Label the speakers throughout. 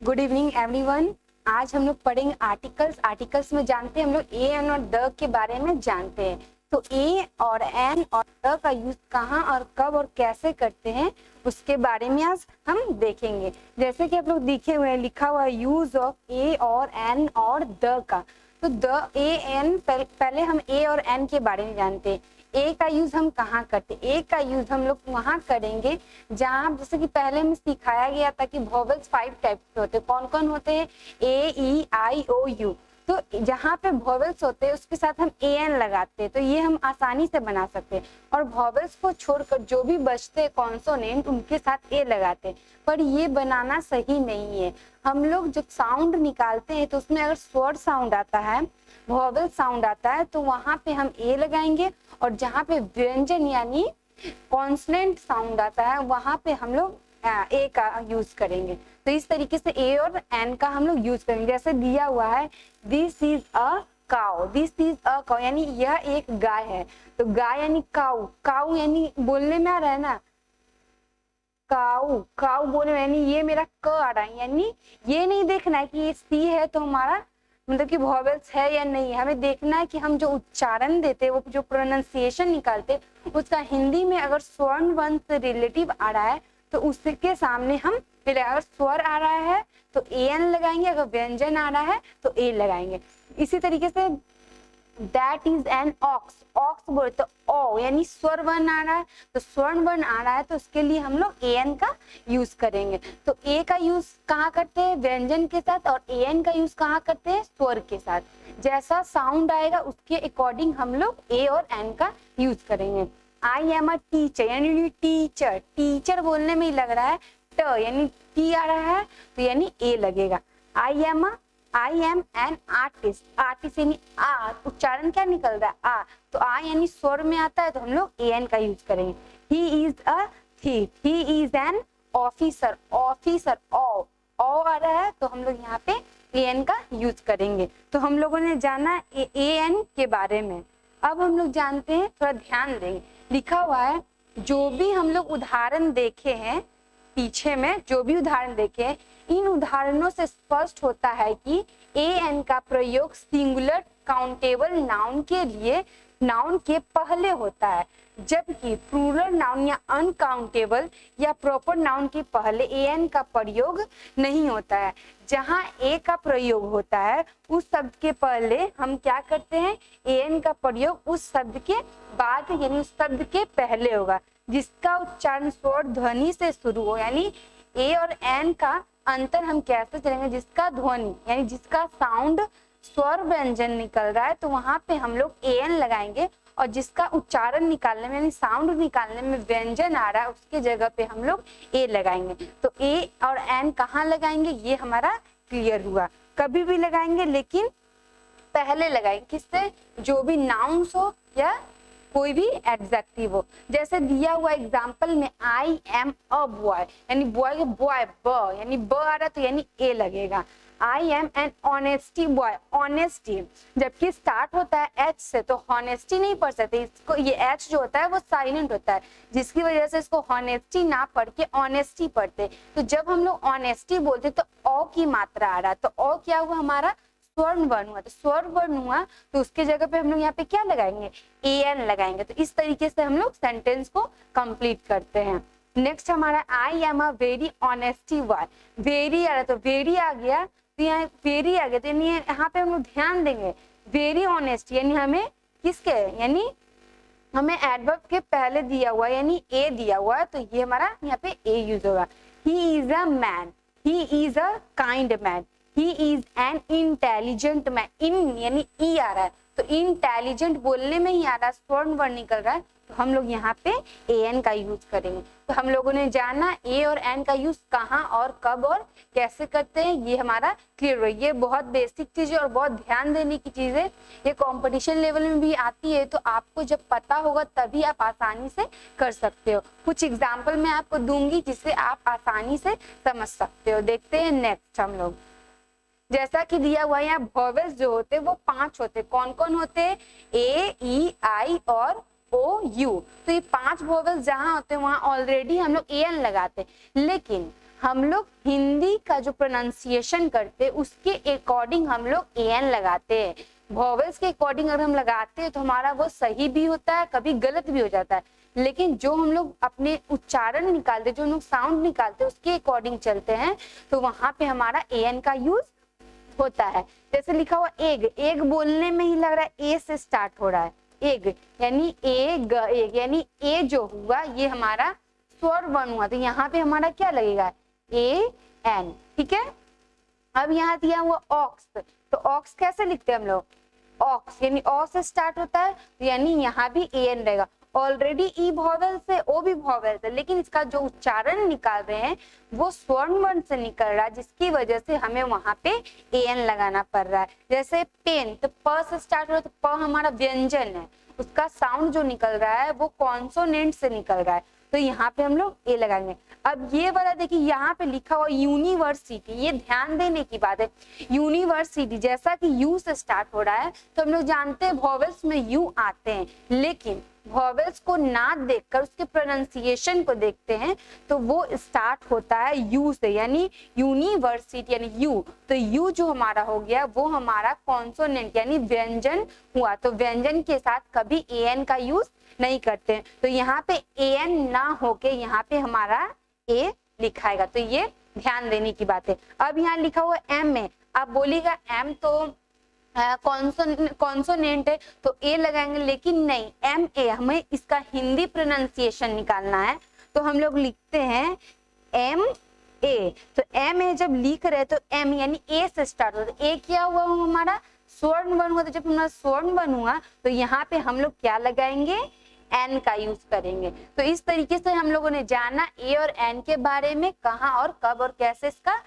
Speaker 1: Good evening everyone. आज हम लोग पढ़ेंगे आर्टिकल्स। आर्टिकल्स में जानते हैं हम लोग ए एन और द के बारे में जानते हैं। तो ए और एन और द का यूज कहाँ और कब और कैसे करते हैं उसके बारे में आज हम देखेंगे। जैसे कि आप लोग दिखे हुए हैं, लिखा हुआ है यूज ऑफ ए और एन और द का। तो द ए एन पहले हम ए और एन के बारे में जानते हैं। ए का यूज हम कहाँ करते हैं? ए का यूज हम लोग वहां करेंगे जहाँ, जैसे कि पहले में सिखाया गया था कि वोवेल्स 5 टाइप के होते हैं। कौन कौन होते हैं? ए, ई, आई, ओ, यू। तो जहाँ पे वोवेल्स होते हैं उसके साथ हम ए एन लगाते हैं, तो ये हम आसानी से बना सकते हैं। और वोवेल्स को छोड़कर जो भी बचते हैं कॉन्सोनेंट, उनके साथ ए लगाते हैं। पर ये बनाना सही नहीं है। हम लोग जब साउंड निकालते हैं तो उसमें अगर स्वर साउंड आता है, वोवेल साउंड आता है, तो वहां पे हम ए लगाएंगे। और जहाँ पे व्यंजन यानी कॉन्सोनेंट साउंड आता है वहां पे हम लोग ए का यूज करेंगे। तो इस तरीके से ए और एन का हम लोग यूज करेंगे। जैसे दिया हुआ है this is a cow, this is a cow यानी यह एक गाय है। तो गाय यानी काउ, काउ यानी बोलने में आ रहा है ना, काउ, काउ बोलने में, यानी ये मेरा क आ रहा है। यानी ये नहीं देखना है कि ये सी है तो हमारा मतलब कि वोवेल्स है या नहीं है। हमें देखना है कि हम जो उच्चारण देते हैं, वो जो प्रोनाउंसिएशन निकालते हैं, उसका हिंदी में अगर स्वर्ण वर्ण से रिलेटिव आ रहा है तो उसके सामने हम पहले, अगर स्वर आ रहा है तो ए एन लगाएंगे, अगर व्यंजन आ रहा है तो ए लगाएंगे। इसी तरीके से that is an ox, ox बोले तो ओ यानी स्वर वर्ण आ रहा है, तो स्वर्ण वर्ण आ रहा है तो उसके लिए हम लोग ए एन का यूज करेंगे। तो ए का यूज कहाँ करते हैं? व्यंजन के साथ। और ए एन का यूज कहाँ करते हैं? स्वर के साथ। जैसा साउंड आएगा उसके अकॉर्डिंग हम लोग ए और एन का यूज करेंगे। आई एम अ टीचर यानी टीचर, टीचर बोलने में ही लग रहा है ट यानी टी आ रहा है तो यानी ए लगेगा। I am an artist, artist यानी आ, उच्चारण क्या निकल रहा है? आ, तो आ यानी स्वर में आता है तो हम लोग ए एन का यूज करेंगे। He is a thief, he is an officer, officer ओ आ रहा है तो हम लोग यहाँ पे ए एन का यूज करेंगे। तो हम लोगों ने जाना ए एन के बारे में। अब हम लोग जानते हैं, थोड़ा ध्यान देंगे। लिखा हुआ है जो भी हम लोग उदाहरण देखे हैं, पीछे में जो भी उदाहरण देखे हैं, इन उदाहरणों से स्पष्ट होता है कि ए एन का प्रयोग सिंगुलर काउंटेबल नाउन के लिए नाउन के पहले होता है, जबकि प्लूरल नाउन या अनकाउंटेबल या प्रॉपर नाउन के पहले ए एन का प्रयोग नहीं होता है। जहां ए का प्रयोग होता है उस शब्द के पहले हम क्या करते हैं? ए एन का प्रयोग उस शब्द के बाद यानी उस शब्द के पहले होगा जिसका उच्चारण स्वर ध्वनि से शुरू हो। यानी ए और एन का अंतर हम कैसे चलेंगे? जिसका ध्वनि यानी जिसका साउंड स्वर व्यंजन निकल रहा है तो वहां पे हम लोग ए एन लगाएंगे, और जिसका उच्चारण निकालने में यानी साउंड निकालने में व्यंजन आ रहा है उसके जगह पे हम लोग ए लगाएंगे। तो ए और एन कहाँ लगाएंगे ये हमारा क्लियर हुआ। कभी भी लगाएंगे लेकिन पहले लगाएंगे, किससे? जो भी नाउन्स हो या कोई भी एडजेक्टिव हो। जैसे दिया हुआ एग्जाम्पल में आई एम अ बॉय यानी बॉय के बॉय ब यानी ब आ रहा तो यानी ए लगेगा। I am an honesty boy, honesty जबकि स्टार्ट होता है एच से तो हॉनेस्टी नहीं पढ़ सकते इसको, ये एच जो होता है वो साइलेंट होता है जिसकी वजह से इसको हॉनेस्टी ना पढ़ के ऑनेस्टी पढ़ते। तो जब हम लोग ऑनेस्टी बोलते तो ओ की मात्रा आ रहा है, तो ओ क्या हुआ? हमारा स्वर्ण वर्ण हुआ। तो स्वर्ण वर्ण हुआ तो उसके जगह पे हम लोग यहाँ पे क्या लगाएंगे? ए एन लगाएंगे। तो इस तरीके से हम लोग सेंटेंस को कंप्लीट करते हैं। नेक्स्ट हमारा I am a very honesty boy, very आ रहा तो वेरी आ गया, तो यहाँ वेरी आ गया तो यानी यहाँ पे हम लोग ध्यान देंगे वेरी ऑनेस्ट यानी हमें किसके, यानी हमें एडवर्ब के पहले दिया हुआ यानी ए दिया हुआ है तो ये हमारा यहाँ पे ए यूज होगा। He is a man, he is a kind man, he is an intelligent man, इन यानी ई आ रहा है तो इंटेलिजेंट बोलने में ही आ रहा है, स्वर्ण वर्ण निकल रहा है तो हम लोग यहाँ पे ए एन का यूज करेंगे। तो हम लोगों ने जाना ए और एन का यूज कहाँ और कब और कैसे करते हैं, ये हमारा क्लियर हो। ये बहुत बेसिक चीज है और बहुत ध्यान देने की चीज है। ये कंपटीशन लेवल में भी आती है तो आपको जब पता होगा तभी आप आसानी से कर सकते हो। कुछ एग्जाम्पल मैं आपको दूंगी जिससे आप आसानी से समझ सकते हो। देखते हैं नेक्स्ट हम लोग। जैसा कि दिया हुआ है यहाँ वोवेल्स जो होते हैं वो 5 होते हैं। कौन कौन होते हैं? ए, ई, आई और ओ, यू। तो ये 5 वोवेल्स जहां होते हैं वहां ऑलरेडी हम लोग ए एन लगाते हैं, लेकिन हम लोग हिंदी का जो प्रोनाउंसिएशन करते हैं उसके अकॉर्डिंग हम लोग एन लगाते हैं। वॉवेल्स के अकॉर्डिंग अगर हम लगाते हैं तो हमारा वो सही भी होता है, कभी गलत भी हो जाता है। लेकिन जो हम लोग अपने उच्चारण निकालते, जो हम लोग साउंड निकालते हैं उसके अकॉर्डिंग चलते हैं तो वहां पे हमारा एन का यूज होता है। जैसे लिखा हुआ एग, एग बोलने में ही लग रहा है ए से स्टार्ट हो रहा है, एग यानी एग, एग यानी ए जो हुआ ये हमारा स्वर वर्ण हुआ, तो यहाँ पे हमारा क्या लगेगा, ए एन। ठीक है, अब यहाँ दिया हुआ ऑक्स, तो ऑक्स कैसे लिखते हैं हम लोग, ऑक्स यानी ओ से स्टार्ट होता है, यानी यहाँ भी ए एन रहेगा। ऑलरेडी ई वॉवेल से ओ भी वॉवेल से, लेकिन इसका जो उच्चारण निकाल रहे हैं वो स्वर्ण वर्ण से निकल रहा है, जिसकी वजह से हमें वहां पे ए एन लगाना पड़ रहा है। जैसे पेन, तो प से स्टार्ट हो रहा है, तो प हमारा व्यंजन है, उसका साउंड जो निकल रहा है वो कॉन्सोनेंट से निकल रहा है, तो यहाँ पे हम लोग ए लगाएंगे। अब ये वाला देखिए यहाँ पे लिखा हुआ यूनिवर्सिटी, ये ध्यान देने की बात है। यूनिवर्सिटी जैसा कि यू से स्टार्ट हो रहा है तो हम लोग जानते हैं वॉवेल्स में यू आते हैं, लेकिन वॉवेल्स को ना देखकर उसके प्रोनाउंसिएशन को देखते हैं तो वो स्टार्ट होता है यू से, यानी यूनिवर्सिटी यानी यू, तो यू जो हमारा हो गया वो हमारा कॉन्सोनेंट यानी व्यंजन हुआ, तो व्यंजन के साथ कभी ए एन का यूज नहीं करते हैं, तो यहाँ पे ए एन ना होके यहाँ पे हमारा ए लिखाएगा, तो ये ध्यान देने की बात है। अब यहाँ लिखा हुआ एम है, आप बोलिएगा एम तो कॉन्सोनेंट है तो ए लगाएंगे, लेकिन नहीं, एम ए हमें इसका हिंदी प्रोनाउंसिएशन निकालना है, तो हम लोग लिखते हैं एम ए, तो एम ए जब लिख रहे तो एम यानी ए से स्टार्ट होता है, ए क्या हुआ हमारा स्वर्ण वर्ण हुआ, तो जब हमारा स्वर्ण वर्ण हुआ तो यहाँ पे हम लोग क्या लगाएंगे, एन का यूज करेंगे। तो इस तरीके से हम लोगों ने जाना ए और एन के बारे में, कहाँ और कब और कैसे इसका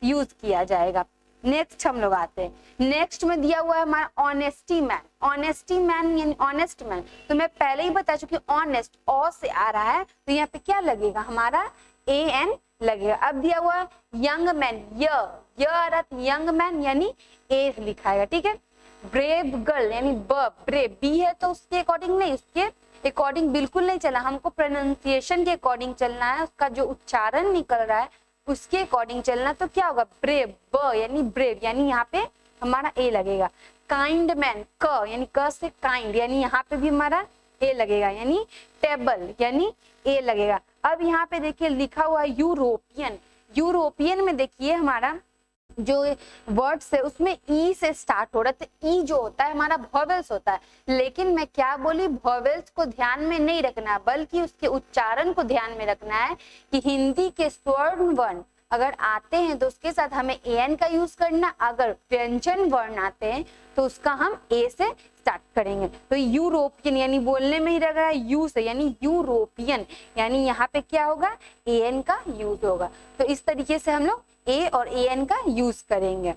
Speaker 1: यूज किया जाएगा। नेक्स्ट हम लोग आते हैं, नेक्स्ट में दिया हुआ है हमारा ऑनेस्टी मैन। ऑनेस्टी मैन यानी ऑनेस्ट मैन, तो मैं पहले ही बता चुकी, ऑनेस्ट ओ से आ रहा है तो यहाँ पे क्या लगेगा हमारा ए एन लगेगा। अब दिया हुआ है यंग मैन, य आ रहा है यंग मैन यानी ए लिखाएगा। ठीक है, ब्रेव गर्ल यानी ब, ब्रेव बी है तो उसके अकॉर्डिंग नहीं, उसके अकॉर्डिंग बिल्कुल नहीं चला, हमको प्रोनाउंसिएशन के अकॉर्डिंग चलना है, उसका जो उच्चारण निकल रहा है उसके अकॉर्डिंग चलना, तो क्या होगा ब्रेव, ब यानी ब्रेव यानी यहाँ पे हमारा ए लगेगा। काइंड मैन, क यानी क से काइंड यानी यहाँ पे भी हमारा ए लगेगा, यानी टेबल यानी ए लगेगा। अब यहाँ पे देखिए लिखा हुआ है यूरोपियन, यूरोपियन में देखिए हमारा जो वर्ड्स है उसमें ई से स्टार्ट हो रहा है, तो ई जो होता है हमारा वॉवेल्स होता है, लेकिन मैं क्या बोली, वॉवेल्स को ध्यान में नहीं रखना बल्कि उसके उच्चारण को ध्यान में रखना है कि हिंदी के स्वर्ण वर्ण अगर आते हैं तो उसके साथ हमें ए एन का यूज करना, अगर व्यंजन वर्ण आते हैं तो उसका हम ए से स्टार्ट करेंगे। तो यूरोपियन यानी बोलने में ही लग रहा है यू से, यानी यूरोपियन यानी यहाँ पे क्या होगा, ए एन का यूज होगा। तो इस तरीके से हम लोग ए और ए एन का यूज करेंगे।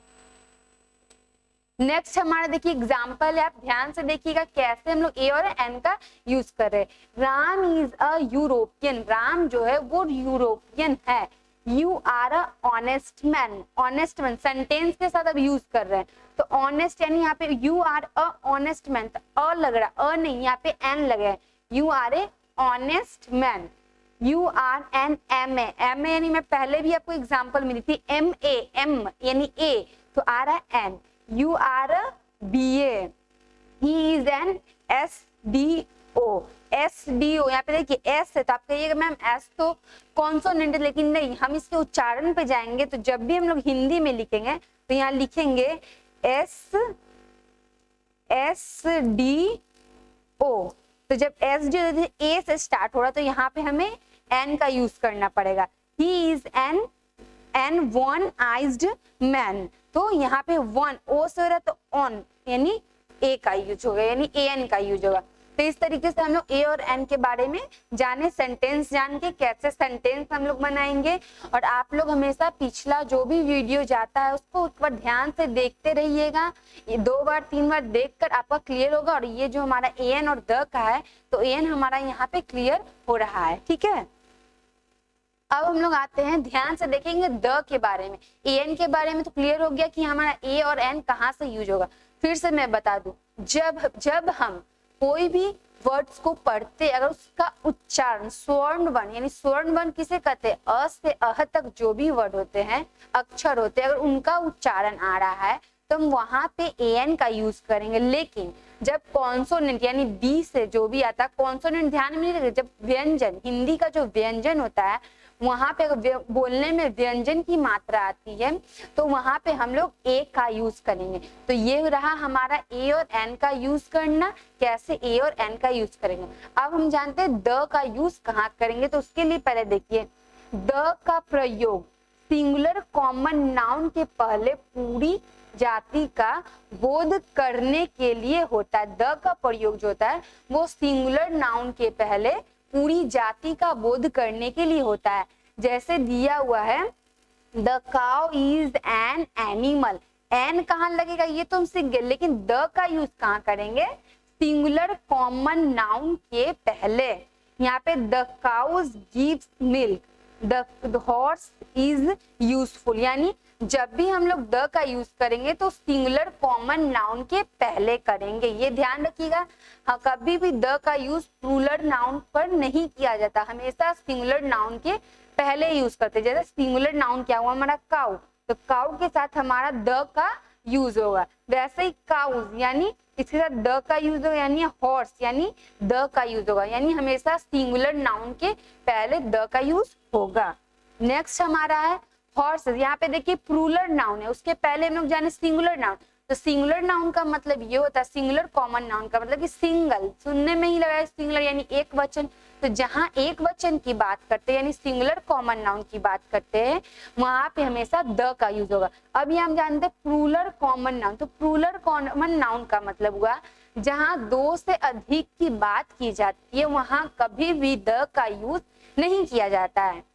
Speaker 1: नेक्स्ट हमारा देखिए एग्जाम्पल है, आप ध्यान से देखिएगा कैसे हम लोग ए और एन का यूज कर रहे हैं। Ram is a European, Ram जो है वो यूरोपियन है। You are a honest man, honest man sentence के साथ अब यूज कर रहे हैं, तो ऑनेस्ट यानी यहाँ पे you are a honest man, तो अ लग रहा है, अ नहीं यहाँ पे एन लगे, you are a honest man. You are an M A, M A यानी मैं पहले भी आपको एग्जांपल मिली थी, एम ए, एम यानी ए तो आ रहा है an. You are B A, he is an S D O, S D O यहाँ पे देखिए एस है तो आप कहिएगा मैम एस तो कॉन्सोनेंट है, लेकिन नहीं, हम इसके उच्चारण पे जाएंगे तो जब भी हम लोग हिंदी में लिखेंगे तो यहाँ लिखेंगे एस एस डी ओ, तो जब एस डी ए से स्टार्ट हो रहा तो यहाँ पे हमें एन का यूज करना पड़ेगा। He is an one eyed man, तो यहाँ पे वन ओ से हो रहा तो ऑन यानी ए का यूज होगा, यानी ए एन का यूज होगा। तो इस तरीके से हम लोग ए और एन के बारे में जाने, सेंटेंस जान के कैसे सेंटेंस हम लोग बनाएंगे। और आप लोग हमेशा पिछला जो भी वीडियो जाता है उसको एक बार ध्यान से देखते रहिएगा, ये 2 बार 3 बार देखकर आपका क्लियर होगा। और ये जो हमारा ए एन और द का है तो ए एन हमारा यहाँ पे क्लियर हो रहा है। ठीक है, अब हम लोग आते हैं, ध्यान से देखेंगे द के बारे में। ए एन के बारे में तो क्लियर हो गया कि हमारा ए और एन कहाँ से यूज होगा। फिर से मैं बता दूं, जब हम कोई भी वर्ड्स को पढ़ते अगर उसका उच्चारण स्वर्ण वर्ण यानी स्वर्ण वर्ण किसे कहते हैं, अ से अह तक जो भी वर्ड होते हैं, अक्षर होते हैं, अगर उनका उच्चारण आ रहा है तो हम वहां पे एन का यूज करेंगे। लेकिन जब कॉन्सोनेंट यानी बी से जो भी आता है, कॉन्सोनेंट ध्यान में नहीं रखें, जब व्यंजन हिंदी का जो व्यंजन होता है वहां पे बोलने में व्यंजन की मात्रा आती है तो वहां पे हम लोग ए का यूज करेंगे। तो ये रहा हमारा ए और एन का यूज करना, कैसे ए और एन का यूज करेंगे। अब हम जानते हैं द का यूज कहाँ करेंगे, तो उसके लिए पहले देखिए द का प्रयोग सिंगुलर कॉमन नाउन के पहले पूरी जाति का बोध करने के लिए होता है। द का प्रयोग जो होता है वो सिंगुलर नाउन के पहले पूरी जाति का बोध करने के लिए होता है। जैसे दिया हुआ है the cow is an animal, an कहाँ लगेगा ये तो हम सीख गए, लेकिन द का यूज कहाँ करेंगे, सिंगुलर कॉमन नाउन के पहले। यहाँ पे the cows gives milk, the horse is useful, यानी जब भी हम लोग द का यूज करेंगे तो सिंगुलर कॉमन नाउन के पहले करेंगे, ये ध्यान रखिएगा। हाँ, कभी भी द का यूज प्लूरल नाउन पर नहीं किया जाता, हमेशा सिंगुलर नाउन के पहले यूज करते। जैसे सिंगुलर नाउन क्या हुआ हमारा काउ, तो काउ के साथ हमारा द का यूज होगा। वैसे ही काउज यानी इसके साथ द का यूज होगा, यानी हॉर्स यानी द का यूज होगा, यानी हमेशा सिंगुलर नाउन के पहले द का यूज होगा। नेक्स्ट हमारा है हॉर्सेस, यहाँ पे देखिए प्लूरल नाउन है, उसके पहले हम लोग जाने सिंगुलर नाउन। तो सिंगुलर नाउन का मतलब ये होता है, सिंगुलर कॉमन नाउन का मतलब कि सिंगल, सुनने में ही लगा है सिंगुलर यानी एक वचन, तो जहां एक वचन की बात करते हैं यानी सिंगुलर कॉमन नाउन की बात करते हैं वहां पे हमेशा द का यूज होगा। अब ये हम जानते हैं प्लूरल कॉमन नाउन, तो प्लूरल कॉमन नाउन का मतलब हुआ जहां दो से अधिक की बात की जाती है वहां कभी भी द का यूज नहीं किया जाता है।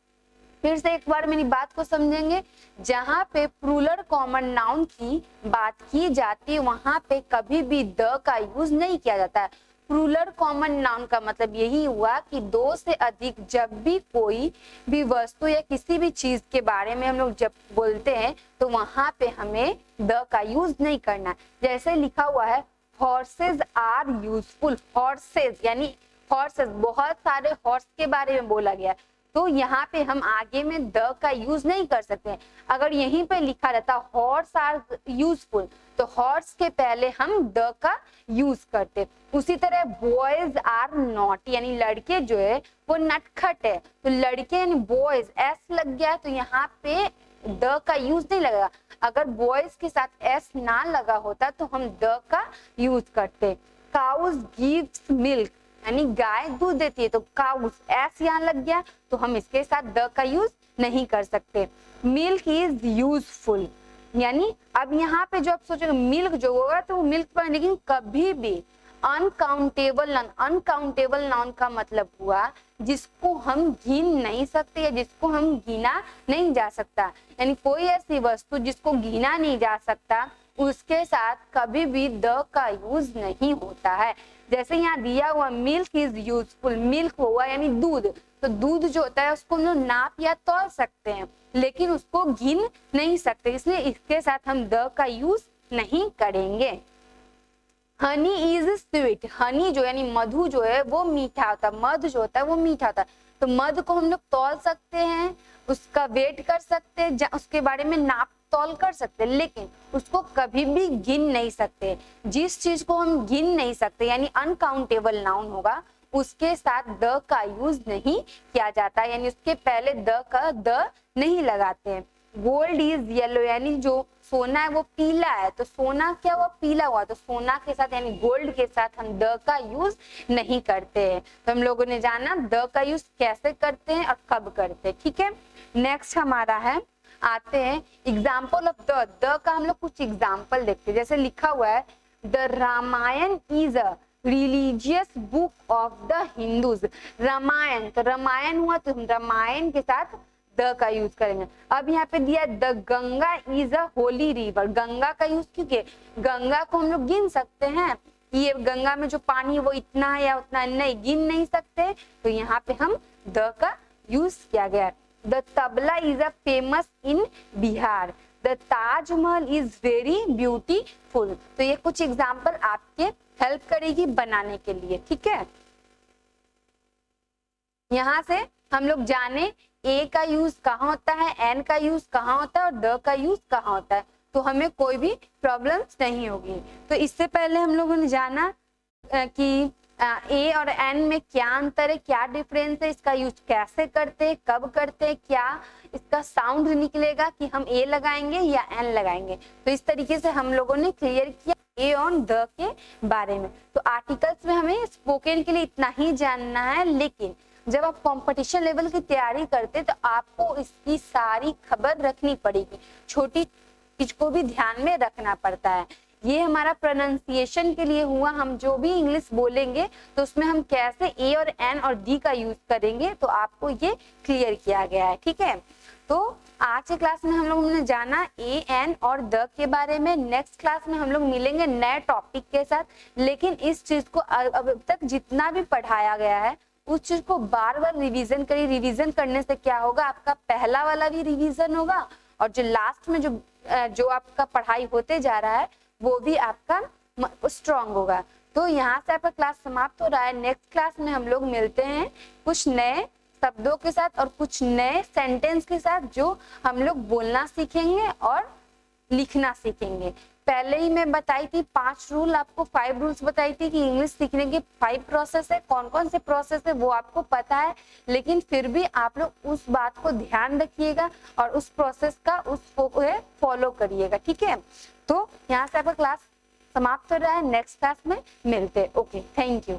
Speaker 1: फिर से एक बार मेरी बात को समझेंगे, जहां पे प्लूरल कॉमन नाउन की बात की जाती है वहां पे कभी भी द का यूज नहीं किया जाता है। प्लूरल कॉमन नाउन का मतलब यही हुआ कि दो से अधिक जब भी कोई भी वस्तु या किसी भी चीज के बारे में हम लोग जब बोलते हैं तो वहां पे हमें द का यूज नहीं करना। जैसे लिखा हुआ है हॉर्सेज आर यूजफुल, हॉर्सेज यानी हॉर्सेज, बहुत सारे हॉर्स के बारे में बोला गया, तो यहाँ पे हम आगे में द का यूज नहीं कर सकते। अगर यहीं पे लिखा रहता हॉर्स आर यूजफुल तो हॉर्स के पहले हम द का यूज करते। उसी तरह बॉयज आर नॉट यानी लड़के जो है वो नटखट है, तो लड़के यानी बॉयज एस लग गया तो यहाँ पे द का यूज नहीं लगेगा। अगर बॉयज के साथ एस ना लगा होता तो हम द का यूज करते। काउज गिव्स मिल्क यानी गाय दूध देती है, तो काउस एस यहाँ लग गया तो हम इसके साथ द का यूज नहीं कर सकते। मिल्क इज यूजफुल यानी अब यहाँ पे जो आप सोचोगे मिल्क जो होगा तो वो मिल्क पर, लेकिन कभी भी अनकाउंटेबल नाउन, अनकाउंटेबल नाउन का मतलब हुआ जिसको हम गिन नहीं सकते या जिसको हम गिना नहीं जा सकता, यानी कोई ऐसी वस्तु जिसको गिना नहीं जा सकता उसके साथ कभी भी द का यूज नहीं होता है। जैसे यहाँ दिया हुआ मिल्क इज यूजफुल, मिल्क हुआ यानी दूध, तो दूध जो होता है उसको हम लोग नाप या तौल सकते हैं लेकिन उसको गिन नहीं सकते, इसलिए इसके साथ हम द का यूज नहीं करेंगे। हनी इज स्वीट, हनी जो यानी मधु जो है वो मीठा होता है, मध जो होता है वो मीठा होता है, तो मध को हम लोग तौल सकते हैं, उसका वेट कर सकते हैं, उसके बारे में नाप तौल कर सकते, लेकिन उसको कभी भी गिन नहीं सकते। जिस चीज को हम गिन नहीं सकते यानी अनकाउंटेबल नाउन होगा उसके साथ द का यूज नहीं किया जाता, यानी उसके पहले द नहीं लगाते हैं। गोल्ड इज येलो यानी जो सोना है वो पीला है, तो सोना क्या हुआ पीला हुआ, तो सोना के साथ यानी गोल्ड के साथ हम द का यूज नहीं करते हैं। तो हम लोगों ने जाना द का यूज कैसे करते हैं और कब करते हैं, ठीक है। नेक्स्ट हमारा है, आते हैं एग्जाम्पल ऑफ द का हम लोग कुछ एग्जाम्पल देखते हैं। जैसे लिखा हुआ है the Ramayana is a religious book of the Hindus, Ramayana, तो रामायण हुआ तो हम रामायण के साथ द का यूज करेंगे। अब यहाँ पे दिया the Ganga is a Holi river, Ganga का यूज क्योंकि गंगा को हम लोग गिन सकते हैं, ये गंगा में जो पानी वो इतना है या उतना नहीं, गिन नहीं सकते, तो यहाँ पे हम द का यूज किया गया। The tabla is a famous in Bihar, the Taj Mahal is very beautiful, तो ये कुछ एग्जाम्पल आपके हेल्प करेगी बनाने के लिए। ठीक है, यहाँ से हम लोग जाने ए का यूज कहाँ होता है, एन का यूज कहाँ होता है और द का यूज कहाँ होता है, तो हमें कोई भी प्रॉब्लम्स नहीं होगी। तो इससे पहले हम लोगों ने जाना कि ए और एन में क्या अंतर है, क्या डिफरेंस है, इसका यूज कैसे करते हैं, कब करते हैं, क्या इसका साउंड निकलेगा कि हम ए लगाएंगे या एन लगाएंगे। तो इस तरीके से हम लोगों ने क्लियर किया ए और द के बारे में। तो आर्टिकल्स में हमें स्पोकन के लिए इतना ही जानना है, लेकिन जब आप कंपटीशन लेवल की तैयारी करते तो आपको इसकी सारी खबर रखनी पड़ेगी, छोटी चीज को भी ध्यान में रखना पड़ता है। ये हमारा प्रोनाउंसिएशन के लिए हुआ, हम जो भी इंग्लिश बोलेंगे तो उसमें हम कैसे ए और एन और डी का यूज करेंगे, तो आपको ये क्लियर किया गया है। ठीक है, तो आज के क्लास में हम लोगों ने जाना ए, एन और द के बारे में। नेक्स्ट क्लास में हम लोग मिलेंगे नए टॉपिक के साथ, लेकिन इस चीज को अब तक जितना भी पढ़ाया गया है उस चीज को बार बार रिवीजन करिए। रिवीजन करने से क्या होगा, आपका पहला वाला भी रिवीजन होगा और जो लास्ट में जो आपका पढ़ाई होते जा रहा है वो भी आपका स्ट्रांग होगा। तो यहाँ से आपका क्लास समाप्त हो रहा है। नेक्स्ट क्लास में हम लोग मिलते हैं कुछ नए शब्दों के साथ और कुछ नए सेंटेंस के साथ, जो हम लोग बोलना सीखेंगे और लिखना सीखेंगे। पहले ही मैं बताई थी 5 रूल, आपको 5 रूल्स बताई थी कि इंग्लिश सीखने के 5 प्रोसेस है। कौन कौन से प्रोसेस है वो आपको पता है, लेकिन फिर भी आप लोग उस बात को ध्यान रखिएगा और उस प्रोसेस का फॉलो करिएगा। ठीक है, तो यहाँ से आपका क्लास समाप्त हो रहा है। नेक्स्ट क्लास में मिलते हैं। Okay, thank you.